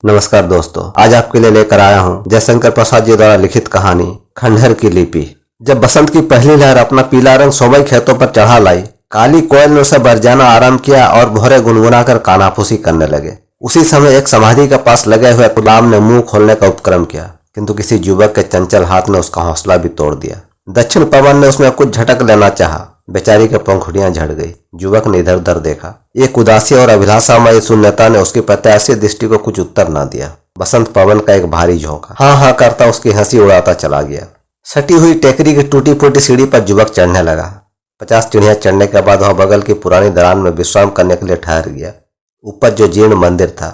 नमस्कार दोस्तों, आज आपके लिए लेकर आया हूँ जयशंकर प्रसाद जी द्वारा लिखित कहानी खंडहर की लिपि। जब बसंत की पहली लहर अपना पीला रंग सोबई खेतों पर चढ़ा लाई, काली कोयल ने उसे बरजाना आराम किया और भोरे गुनगुनाकर कानाफूसी करने लगे। उसी समय एक समाधि के पास लगे हुए गुलाम ने मुंह खोलने का उपक्रम किया, किंतु किसी युवक के चंचल हाथ ने उसका हौसला भी तोड़ दिया। दक्षिण पवन ने उसमें कुछ झटक लेना चाहा, बेचारी के पंखुड़ियां झड़ गई। युवक ने इधर उधर देखा। एक उदासी और अभिलाषामय शून्यता ने उसकी प्रत्याशी दृष्टि को कुछ उत्तर न दिया। बसंत पवन का एक भारी झोंका हाँ हाँ करता उसकी हंसी उड़ाता चला गया। सटी हुई टेकरी की टूटी फूटी सीढ़ी पर युवक चढ़ने लगा। 50 सीढ़ियां चढ़ने के बाद वह बगल की पुरानी दरान में विश्राम करने के लिए ठहर गया। ऊपर जो जीर्ण मंदिर था,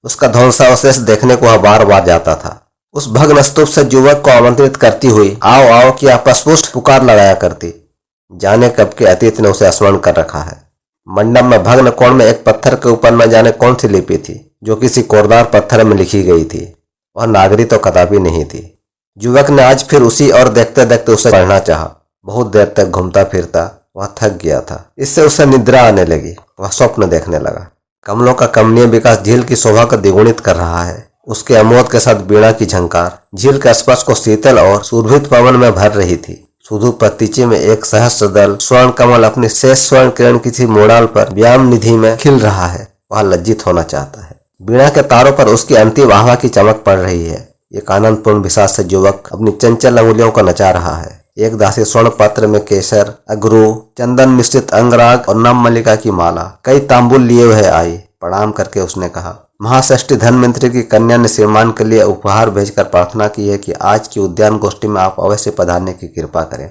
उसका ध्वंसावशेष देखने को वह बार बार जाता था। उस भग्न स्तूप से युवक को आमंत्रित करती हुई आओ आओ की अस्पष्ट पुकार लगाया करती। जाने कब के अतीत ने उसे स्मरण कर रखा है। मंडप में भग्न कोण में एक पत्थर के ऊपर न जाने कौन सी लिपि थी, जो किसी कोरदार पत्थर में लिखी गई थी। वह नागरी तो कदापि नहीं थी। युवक ने आज फिर उसी और देखते देखते उसे पढ़ना चाहा। बहुत देर तक घूमता फिरता वह थक गया था। इससे उसे निद्रा आने लगी। वह स्वप्न देखने लगा। कमलों का कमनीय विकास झील की शोभा को द्विगुणित कर रहा है। उसके अमोद के साथ वीणा की झंकार झील के स्पर्श को शीतल और सुरभित पवन में भर रही थी। सुधु पत्तीचे में एक सहस्त्र दल स्वर्ण कमल अपनी शेष स्वर्ण किरण किसी मोड़ाल पर व्याम निधि में खिल रहा है। वह लज्जित होना चाहता है। वीणा के तारों पर उसकी अंतिम आह्वा की चमक पड़ रही है। एक आनंदपूर्ण विषाद से युवक अपनी चंचल अंगुलियों को नचा रहा है। एक दासी स्वर्ण पात्र में केसर, अगरू, चंदन मिश्रित अंगराग और नम मल्लिका की माला कई तांबुल लिए हुए आई। प्रणाम करके उसने कहा, महाषष्ठी धनमंत्री की कन्या ने श्रीमान के लिए उपहार भेजकर प्रार्थना की है कि आज की उद्यान गोष्ठी में आप अवश्य पधारने की कृपा करें।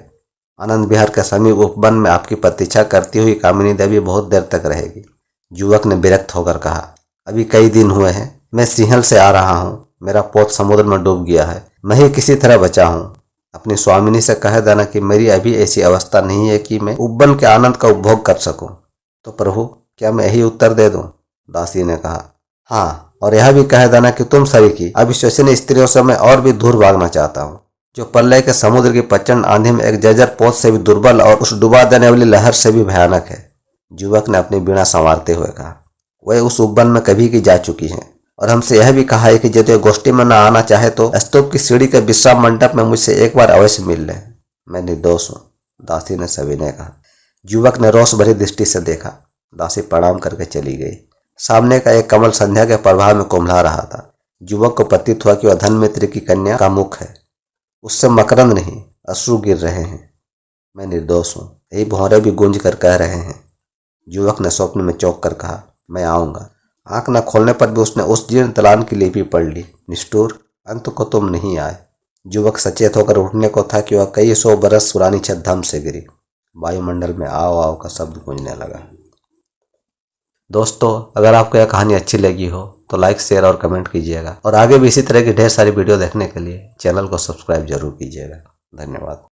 आनंद विहार के समीप उपवन में आपकी प्रतीक्षा करती हुई कामिनी देवी बहुत देर तक रहेगी। युवक ने विरक्त होकर कहा, अभी कई दिन हुए हैं। मैं सिंहल से आ रहा हूँ। मेरा पोत समुद्र में डूब गया है। मैं ही किसी तरह बचा हूँ। अपनी स्वामिनी से कह देना कि मेरी अभी ऐसी अवस्था नहीं है कि मैं उपवन के आनंद का उपभोग कर सकूं। तो प्रभु, क्या मैं यही उत्तर दे दूं? दासी ने कहा, हाँ, और यह भी कह देना कि तुम सभी की अविश्वसनीय स्त्रियों से मैं और भी दूर भागना चाहता हूँ, जो प्रलय के समुद्र की प्रचंड आंधी में एक जर्जर पोत से भी दुर्बल और उस डुबा देने वाली लहर से भी भयानक है। युवक ने अपनी वीणा संवारते हुए कहा, वह उस उपवन में कभी की जा चुकी है और हमसे यह भी कहा है कि यदि गोष्ठी में न आना चाहे तो स्तूप की सीढ़ी के विश्राम मंडप में मुझसे एक बार अवश्य मिल ले। मैं निर्दोष हूँ, दासी ने सविनय कहा। युवक ने रोष भरी दृष्टि से देखा। दासी प्रणाम करके चली गई। सामने का एक कमल संध्या के प्रभाव में कुम्हला रहा था। युवक को प्रतीत हुआ कि वह धनमित्र की कन्या का मुख है। उससे मकरंद नहीं, अश्रु गिर रहे हैं। मैं निर्दोष हूँ, यही भौरे भी गूंज कर कह रहे हैं। युवक ने स्वप्न में चौंक कर कहा, मैं आऊँगा। आंख न खोलने पर भी उसने उस जीर्ण दलान की लिपि पढ़ ली। निष्ठुर, अंत को तुम नहीं आए। युवक सचेत होकर उठने को था कि वह कई 100 बरस पुरानी छत धम से गिरी। वायुमंडल में आओ आओ का शब्द गूंजने लगा। दोस्तों, अगर आपको यह कहानी अच्छी लगी हो तो लाइक, शेयर और कमेंट कीजिएगा और आगे भी इसी तरह की ढेर सारी वीडियो देखने के लिए चैनल को सब्सक्राइब जरूर कीजिएगा। धन्यवाद।